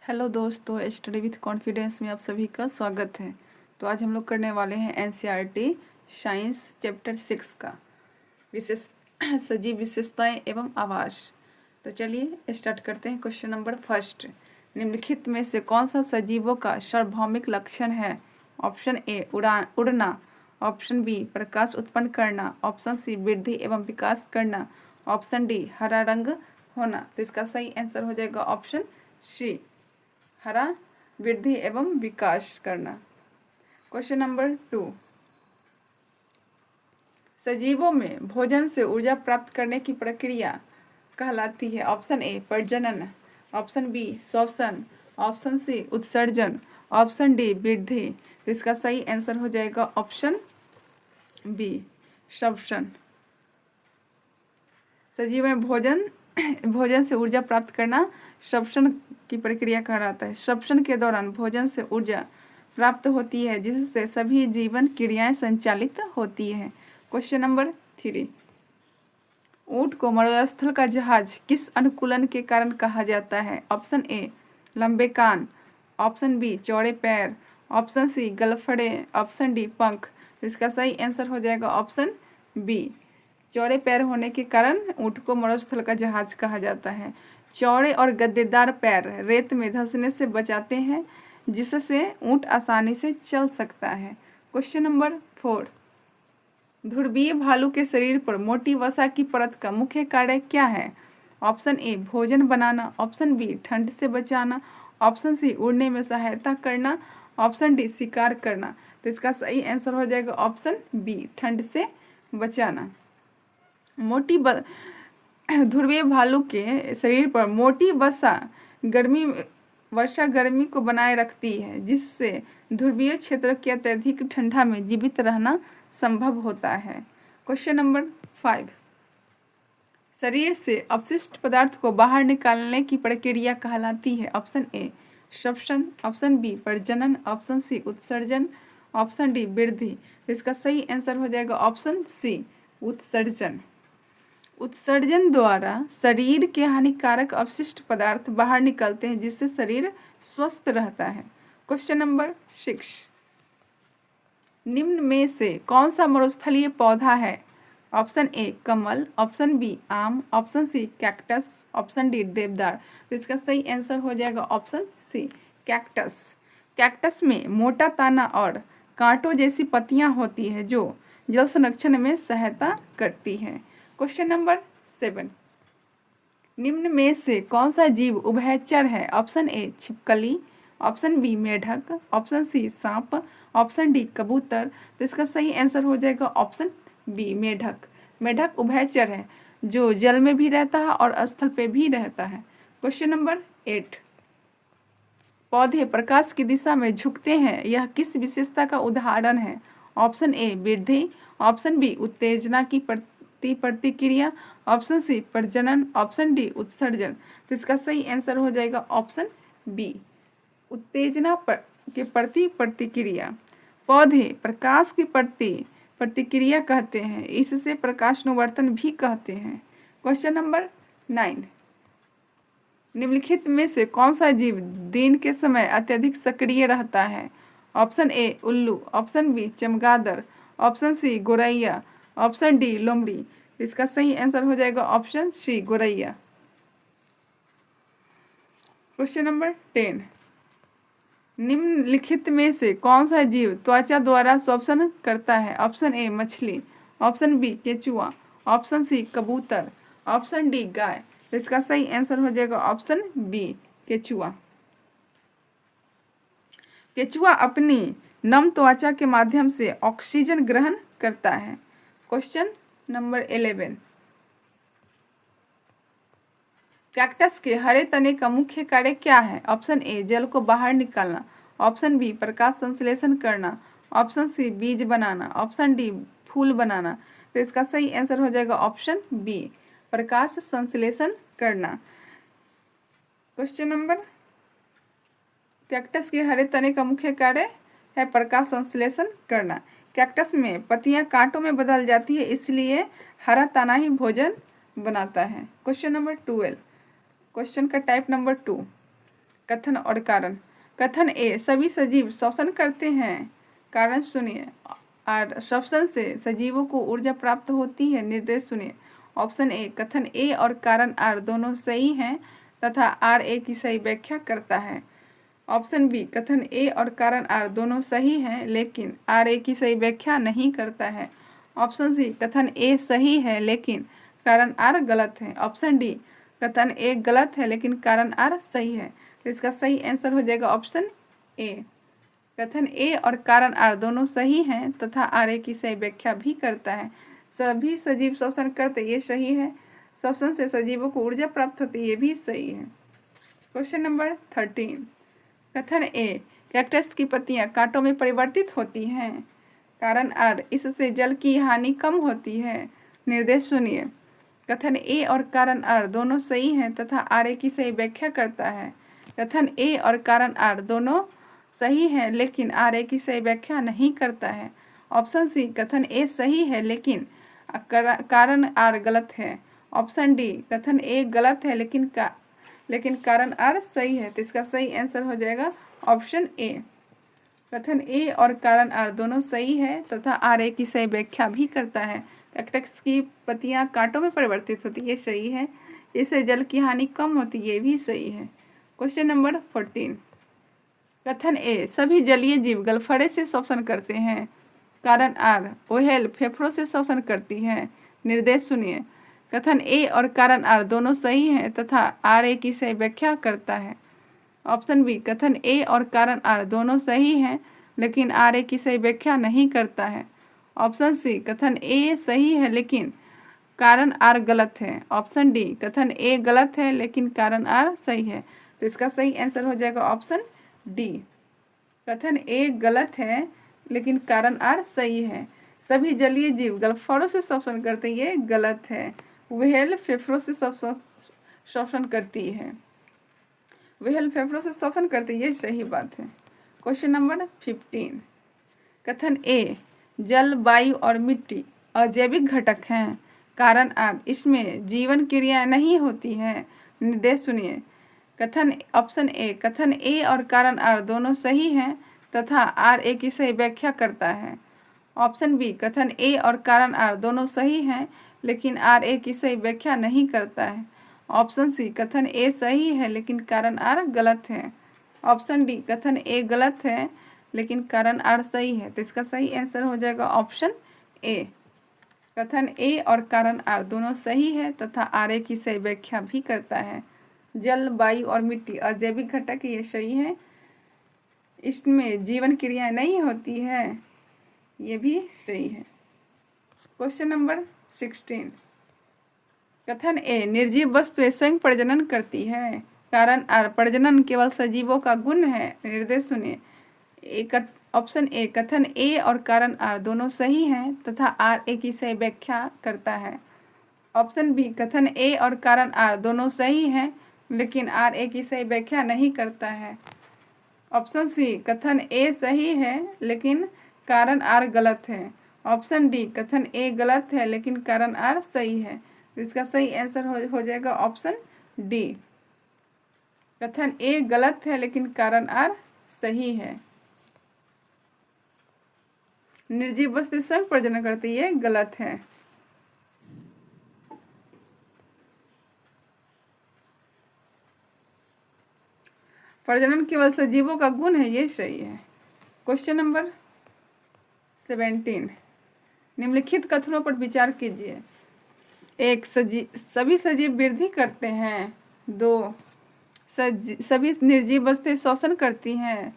Hello दोस्तों, study with confidence में आप सभी का स्वागत है। तो आज हम लोग करने वाले हैं एनसीईआरटी साइंस चैप्टर 6 का विशेष सजीव विशेषताएं एवं आवास। तो चलिए स्टार्ट करते हैं। क्वेश्चन नंबर फर्स्ट, निम्नलिखित में से कौन सा सजीवों का सार्वभौमिक लक्षण है? ऑप्शन ए उड़ना, ऑप्शन बी प्रकाश उत्पन्न करना, ऑप्शन सी वृद्धि एवं विकास करना, ऑप्शन डी हरा रंग होना। तो इसका सही आंसर हो जाएगा ऑप्शन सी, हरा वृद्धि एवं विकास करना। क्वेश्चन नंबर 2, सजीवों में भोजन से ऊर्जा प्राप्त करने की प्रक्रिया कहलाती है? ऑप्शन ए प्रजनन, ऑप्शन बी श्वसन, ऑप्शन सी उत्सर्जन, ऑप्शन डी वृद्धि। तो इसका सही आंसर हो जाएगा ऑप्शन बी श्वसन। सजीव में भोजन से ऊर्जा प्राप्त करना श्वसन की प्रक्रिया कहलाता है। श्वसन के दौरान भोजन से ऊर्जा प्राप्त होती है जिससे सभी जीवन क्रियाएं संचालित होती है। क्वेश्चन नंबर 3, ऊंट को मरुस्थल का जहाज किस अनुकूलन के कारण कहा जाता है? ऑप्शन ए लंबे कान, ऑप्शन बी चौड़े पैर, ऑप्शन सी गलफड़े, ऑप्शन डी पंख। इसका सही आंसर हो जाएगा ऑप्शन बी, चौड़े पैर होने के कारण ऊंट को मरुस्थल का जहाज कहा जाता है। चौड़े और गद्देदार पैर रेत में धंसने से बचाते हैं जिससे ऊंट आसानी से चल सकता है। क्वेश्चन नंबर 4, ध्रुवीय भालू के शरीर पर मोटी वसा की परत का मुख्य कार्य क्या है? ऑप्शन ए भोजन बनाना, ऑप्शन बी ठंड से बचाना, ऑप्शन सी उड़ने में सहायता करना, ऑप्शन डी शिकार करना। तो इसका सही आंसर हो जाएगा ऑप्शन बी, ठंड से बचाना। ध्रुवीय भालू के शरीर पर मोटी वर्षा गर्मी को बनाए रखती है जिससे ध्रुवीय क्षेत्र के अत्यधिक ठंडा में जीवित रहना संभव होता है। क्वेश्चन नंबर 5, शरीर से अपशिष्ट पदार्थ को बाहर निकालने की प्रक्रिया कहलाती है? ऑप्शन ए श्वसन, ऑप्शन बी प्रजनन, ऑप्शन सी उत्सर्जन, ऑप्शन डी वृद्धि। इसका सही आंसर हो जाएगा ऑप्शन सी उत्सर्जन। उत्सर्जन द्वारा शरीर के हानिकारक अपशिष्ट पदार्थ बाहर निकलते हैं जिससे शरीर स्वस्थ रहता है। क्वेश्चन नंबर 6, निम्न में से कौन सा मरुस्थलीय पौधा है? ऑप्शन ए कमल, ऑप्शन बी आम, option C cactus, option D देवदार। तो इसका सही आंसर हो जाएगा ऑप्शन सी कैक्टस। कैक्टस में मोटा तना और कांटों जैसी पत्तियां होती है जो जल संरक्षण में सहायता करती हैं। क्वेश्चन नंबर 7, निम्न में से कौन सा जीव उभयचर है? ऑप्शन ए छिपकली, ऑप्शन बी मेढक, ऑप्शन सी सांप, ऑप्शन डी कबूतर। तो इसका सही आंसर हो जाएगा ऑप्शन बी मेढक। मेढक उभयचर है जो जल में भी रहता है और स्थल पे भी रहता है। क्वेश्चन नंबर 8, पौधे प्रकाश की दिशा में झुकते हैं, यह किस विशेषता का उदाहरण है? ऑप्शन ए वृद्धि, ऑप्शन बी उत्तेजना की प्रतिक्रिया, ऑप्शन सी प्रजनन, ऑप्शन डी उत्सर्जन। तो इसका सही आंसर हो जाएगा ऑप्शन बी उत्तेजना के प्रति प्रतिक्रिया। पौधे प्रकाश की प्रतिक्रिया कहते हैं, इससे प्रकाशनुवर्तन भी कहते हैं। क्वेश्चन नंबर 9, निम्नलिखित में से कौन सा जीव दिन के समय अत्यधिक सक्रिय रहता है? ऑप्शन ए उल्लू, ऑप्शन बी चमगादड़, ऑप्शन सी गोरैया, ऑप्शन डी लोमड़ी। इसका सही आंसर हो जाएगा ऑप्शन सी गोरैया। क्वेश्चन नंबर 10, निम्नलिखित में से कौन सा जीव त्वचा द्वारा श्वसन करता है? ऑप्शन ए मछली, ऑप्शन बी केचुआ, ऑप्शन सी कबूतर, ऑप्शन डी गाय। इसका सही आंसर हो जाएगा ऑप्शन बी केचुआ। केचुआ अपनी नम त्वचा के माध्यम से ऑक्सीजन ग्रहण करता है। क्वेश्चन नंबर 11, कैक्टस के हरे तने का मुख्य कार्य क्या है? ऑप्शन ए जल को बाहर निकालना, ऑप्शन बी प्रकाश संश्लेषण करना, ऑप्शन सी बीज बनाना, ऑप्शन डी फूल बनाना। तो इसका सही आंसर हो जाएगा ऑप्शन बी प्रकाश संश्लेषण करना। क्वेश्चन नंबर, कैक्टस के हरे तने का मुख्य कार्य है प्रकाश संश्लेषण करना। कैक्टस में पत्तियां कांटों में बदल जाती है इसलिए हरा तना ही भोजन बनाता है। क्वेश्चन नंबर 12, क्वेश्चन का टाइप नंबर 2, कथन और कारण। कथन ए, सभी सजीव श्वसन करते हैं। कारण सुनिए, और श्वसन से सजीवों को ऊर्जा प्राप्त होती है। निर्देश सुनिए। ऑप्शन ए, कथन ए और कारण आर दोनों सही हैं तथा आर ए की सही व्याख्या करता है। ऑप्शन बी, कथन ए और कारण आर दोनों सही हैं लेकिन आर ए की सही व्याख्या नहीं करता है। ऑप्शन सी, कथन ए सही है लेकिन कारण आर गलत है। ऑप्शन डी, कथन ए गलत है लेकिन कारण आर सही है। तो इसका सही आंसर हो जाएगा ऑप्शन ए। कथन ए और कारण आर दोनों सही हैं तथा आर ए की सही व्याख्या भी करता है। सभी सजीव श्वसन करते, ये सही है। श्वसन से सजीवों को ऊर्जा प्राप्त होती है, ये भी सही है। Question number 13। कथन ए, कैक्टस की पत्तियां कांटों में परिवर्तित होती हैं। कारण आर, इससे जल की हानि कम होती है। निर्देश सुनिए। कथन ए और कारण आर दोनों सही हैं तथा आर ए की सही व्याख्या करता है। कथन ए और कारण आर दोनों सही है लेकिन आर ए की सही व्याख्या नहीं करता है। ऑप्शन सी, कथन ए सही है लेकिन कारण आर गलत है। ऑप्शन डी, कथन ए गलत है लेकिन कारण आर सही है। तो इसका सही आंसर हो जाएगा ऑप्शन ए। कथन ए और कारण आर दोनों सही है तथा आर ए की सही व्याख्या भी करता है। कैक्टस की पत्तियां कांटों में परिवर्तित होती है, ये सही है। इससे जल की हानि कम होती है, ये भी सही है। Question number 14। कथन ए, सभी जलीय जीव गलफड़े से श्वसन करते हैं। कारण आर, व्हेल फेफड़ों से श्वसन करती है। निर्देश सुनिए। कथन ए और कारण आर दोनों सही हैं तथा आर ए की सही व्याख्या करता है। ऑप्शन बी, कथन ए और कारण आर दोनों सही हैं लेकिन आर ए की सही व्याख्या नहीं करता है। ऑप्शन सी, कथन ए सही है लेकिन कारण आर गलत है। ऑप्शन डी, कथन ए गलत है लेकिन कारण आर सही है। तो इसका सही आंसर हो जाएगा ऑप्शन डी। कथन ए गलत है लेकिन कारण आर सही है। सभी जलीय जीव गलफड़ों से श्वसन करते हैं, ये गलत है। व्हेल फेफड़ों से श्वसन करती है। व्हेल फेफड़ों से श्वसन करती है, ये सही बात है। Question number 15। कथन ए, जल, वायु और मिट्टी अजैविक घटक हैं। कारण आर, इसमें जीवन क्रिया नहीं होती है। निर्देश सुनिए। ऑप्शन ए, कथन ए और कारण आर दोनों सही हैं तथा आर ए की सही व्याख्या करता है। ऑप्शन बी, कथन ए और कारण आर दोनों सही हैं लेकिन आर ए की सही व्याख्या नहीं करता है। ऑप्शन सी, कथन ए सही है लेकिन कारण आर गलत है। ऑप्शन डी, कथन ए गलत है लेकिन कारण आर सही है। तो इसका सही आंसर हो जाएगा ऑप्शन ए। कथन ए और कारण आर दोनों सही है तथा आर ए की सही व्याख्या भी करता है। जल, वायु और मिट्टी अजैविक घटक, ये सही है। इसमें जीवन क्रियाएं नहीं होती है, ये भी सही है। Question number 16। कथन ए, निर्जीव वस्तुएं स्वयं प्रजनन करती है। कारण आर, प्रजनन केवल सजीवों का गुण है। निर्देश सुनिए। ऑप्शन ए, कथन ए और कारण आर दोनों सही हैं तथा आर ए की सही व्याख्या करता है। ऑप्शन बी, कथन ए और कारण आर दोनों सही हैं लेकिन आर ए की सही व्याख्या नहीं करता है। ऑप्शन सी, कथन ए सही है लेकिन कारण आर गलत है। ऑप्शन डी, कथन ए गलत है लेकिन कारण आर सही है। इसका सही आंसर हो जाएगा ऑप्शन डी। कथन ए गलत है लेकिन कारण आर सही है। निर्जीव वस्तु स्वयं प्रजनन करती है, गलत है। प्रजनन केवल सजीवों का गुण है, ये सही है। Question number 17। निम्नलिखित कथनों पर विचार कीजिए। 1, सभी सजीव वृद्धि करते हैं। 2, सभी निर्जीव वस्तुएं श्वसन करती हैं।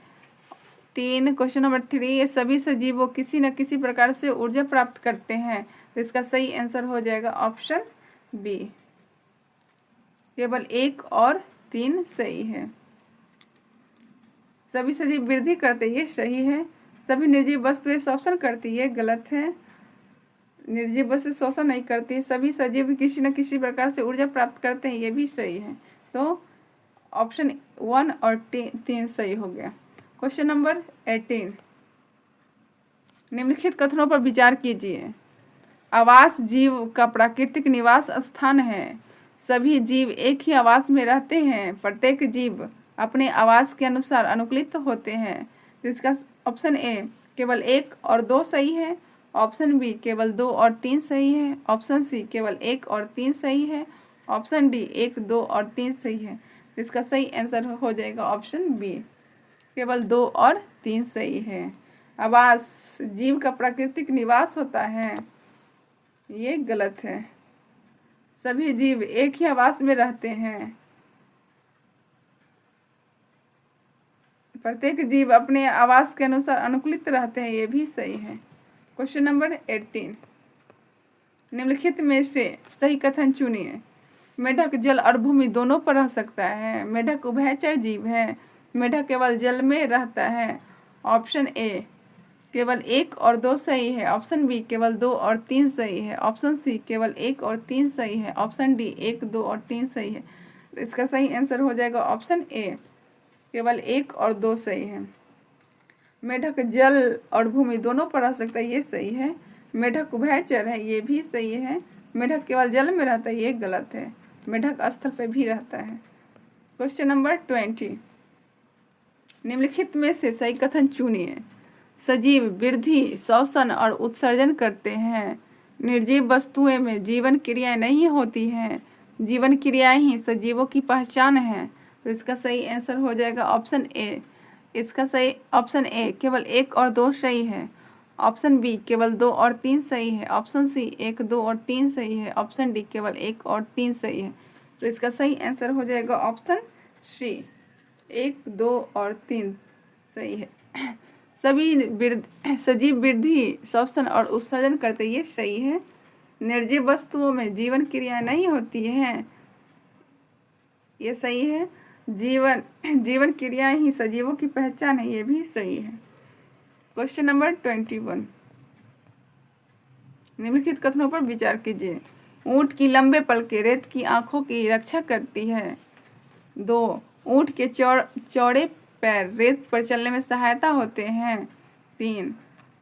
3, क्वेश्चन नंबर 3, सभी सजीवों किसी न किसी प्रकार से ऊर्जा प्राप्त करते हैं। तो इसका सही आंसर हो जाएगा ऑप्शन बी। केवल 1 और 3 सही है। सभी सजीव वृद्धि करते, ये सही है। सभी निर्जीव वस्तुएं श्वसन करती है, गलत है। निर्जीव वस्तु श्वसन नहीं करती। सभी सजीव किसी न किसी प्रकार से ऊर्जा प्राप्त करते हैं, ये भी सही है। तो ऑप्शन 1 और 3 सही हो गया। Question number 18। निम्नलिखित कथनों पर विचार कीजिए। आवास जीव का प्राकृतिक निवास स्थान है। सभी जीव एक ही आवास में रहते हैं, प्रत्येक जीव अपने आवास के अनुसार अनुकूलित होते हैं। इसका ऑप्शन ए केवल 1 और 2 सही है, ऑप्शन बी केवल 2 और 3 सही है, ऑप्शन सी केवल 1 और 3 सही है, ऑप्शन डी 1, 2 और 3 सही है। इसका सही आंसर हो जाएगा ऑप्शन बी, केवल 2 और 3 सही है। आवास जीव का प्राकृतिक निवास होता है, ये गलत है। सभी जीव एक ही आवास में रहते हैं, प्रत्येक जीव अपने आवास के अनुसार अनुकूलित रहते हैं, ये भी सही है। क्वेश्चन नंबर 18, निम्नलिखित में से सही कथन चुनिए। मेढक जल और भूमि दोनों पर रह सकता है। मेढक उभयचर जीव है। मेढक केवल जल में रहता है। ऑप्शन ए केवल 1 और 2 सही है, ऑप्शन बी केवल 2 और 3 सही है, ऑप्शन सी केवल 1 और 3 सही है, ऑप्शन डी 1, 2 और 3 सही है। इसका सही आंसर हो जाएगा ऑप्शन ए, केवल 1 और 2 सही है। मेढक जल और भूमि दोनों पर रह सकता है, ये सही है। मेढक उभयचर है, ये भी सही है। मेढक केवल जल में रहता है, ये गलत है। मेढक स्थल पर भी रहता है। क्वेश्चन नंबर 20, निम्नलिखित में से सही कथन चुनिए। सजीव वृद्धि, श्वसन और उत्सर्जन करते हैं। निर्जीव वस्तुएं में जीवन क्रियाएं नहीं होती हैं। जीवन क्रियाएं ही सजीवों की पहचान है। तो इसका सही आंसर हो जाएगा ऑप्शन ए। इसका सही ऑप्शन ए केवल 1 और 2 सही है, ऑप्शन बी केवल 2 और 3 सही है, ऑप्शन सी 1, 2 और 3 सही है, ऑप्शन डी केवल 1 और 3 सही है। तो इसका सही आंसर हो जाएगा ऑप्शन सी, 1, 2 और 3 सही है। सभी सजीव वृद्धि, श्वसन और उत्सर्जन करते, ये सही है। निर्जीव वस्तुओं में जीवन क्रिया नहीं होती हैं, ये सही है। जीवन क्रियाएं ही सजीवों की पहचान है, ये भी सही है। क्वेश्चन नंबर 21, निम्नलिखित कथनों पर विचार कीजिए। ऊंट की लंबे पलकें रेत की आंखों की रक्षा करती है। 2, ऊंट के चौड़े पैर रेत पर चलने में सहायता होते हैं। 3,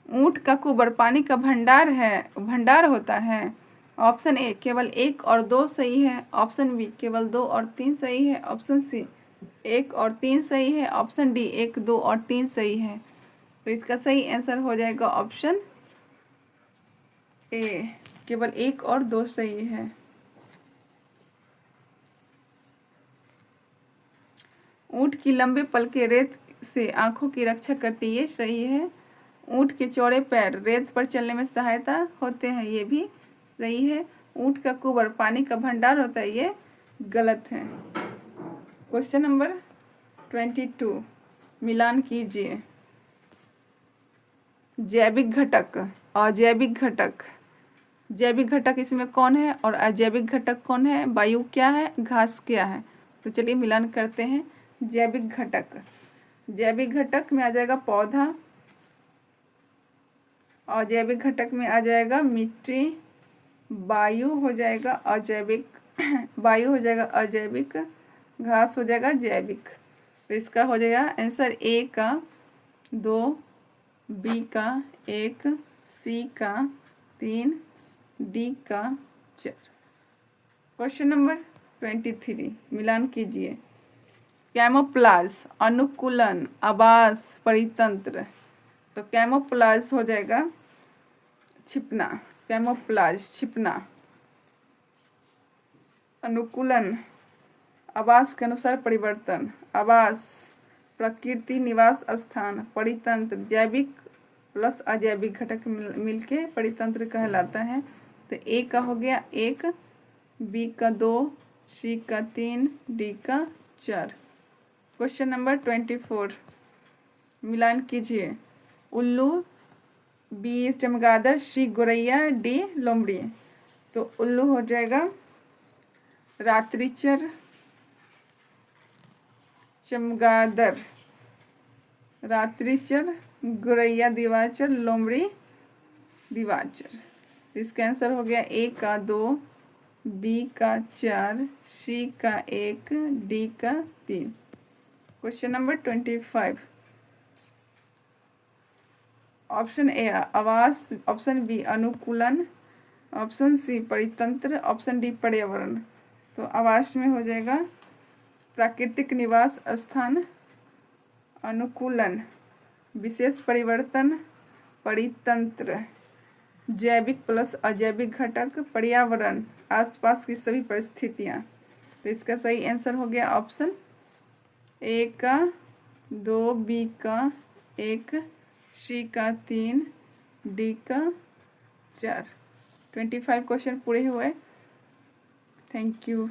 ऊंट का कुबर पानी का भंडार होता है। ऑप्शन ए केवल 1 और 2 सही है, ऑप्शन बी केवल 2 और 3 सही है, ऑप्शन सी 1 और 3 सही है, ऑप्शन डी 1, 2 और 3 सही है। तो इसका सही आंसर हो जाएगा ऑप्शन ए, केवल 1 और 2 सही है। ऊंट की लंबे पलकें रेत से आंखों की रक्षा करती, ये सही है। ऊंट के चौड़े पैर रेत पर चलने में सहायता होते हैं, ये भी सही है। ऊंट का कुबर पानी का भंडार होता है, ये गलत है। क्वेश्चन नंबर 22, मिलान कीजिए। जैविक घटक, अजैविक घटक। जैविक घटक इसमें कौन है और अजैविक घटक कौन है? वायु क्या है, घास क्या है? तो चलिए मिलान करते हैं। जैविक घटक में आ जाएगा पौधा, अजैविक घटक में आ जाएगा मिट्टी, वायु हो जाएगा अजैविक, घास हो जाएगा जैविक। तो इसका हो जाएगा आंसर ए का 2, बी का 1, सी का 3, डी का 4। क्वेश्चन नंबर 23, मिलान कीजिए। कैमोफ्लेज, अनुकूलन, आवास, परितंत्र। तो कैमोफ्लेज हो जाएगा छिपना, कैमोफ्लेज छिपना। अनुकूलन आवास के अनुसार परिवर्तन, आवास प्रकृति निवास स्थान, परितंत्र जैविक प्लस अजैविक घटक मिलके परितंत्र कहलाता है। तो ए का हो गया 1, बी का 2, सी का 3, डी का 4। क्वेश्चन नंबर 24, मिलान कीजिए। उल्लू, बी चमगादड़, सी गोरैया, डी लोमड़ी। तो उल्लू हो जाएगा रात्रिचर, चमगादड़ रात्रिचर, गोरैया दिवाचर, लोमड़ी दिवाचर। इसका आंसर हो गया ए का 2, बी का 4, सी का 1, डी का 3। क्वेश्चन नंबर 25, ऑप्शन ए आवास, ऑप्शन बी अनुकूलन, ऑप्शन सी परितंत्र, ऑप्शन डी पर्यावरण। तो आवास में हो जाएगा प्राकृतिक निवास स्थान, अनुकूलन, विशेष परिवर्तन, परितंत्र, जैविक प्लस अजैविक घटक, पर्यावरण, आसपास की सभी परिस्थितियाँ। तो इसका सही आंसर हो गया ऑप्शन ए का 2, बी का 1, सी का 3, डी का 4। 25 क्वेश्चन पूरे हुए। Thank you.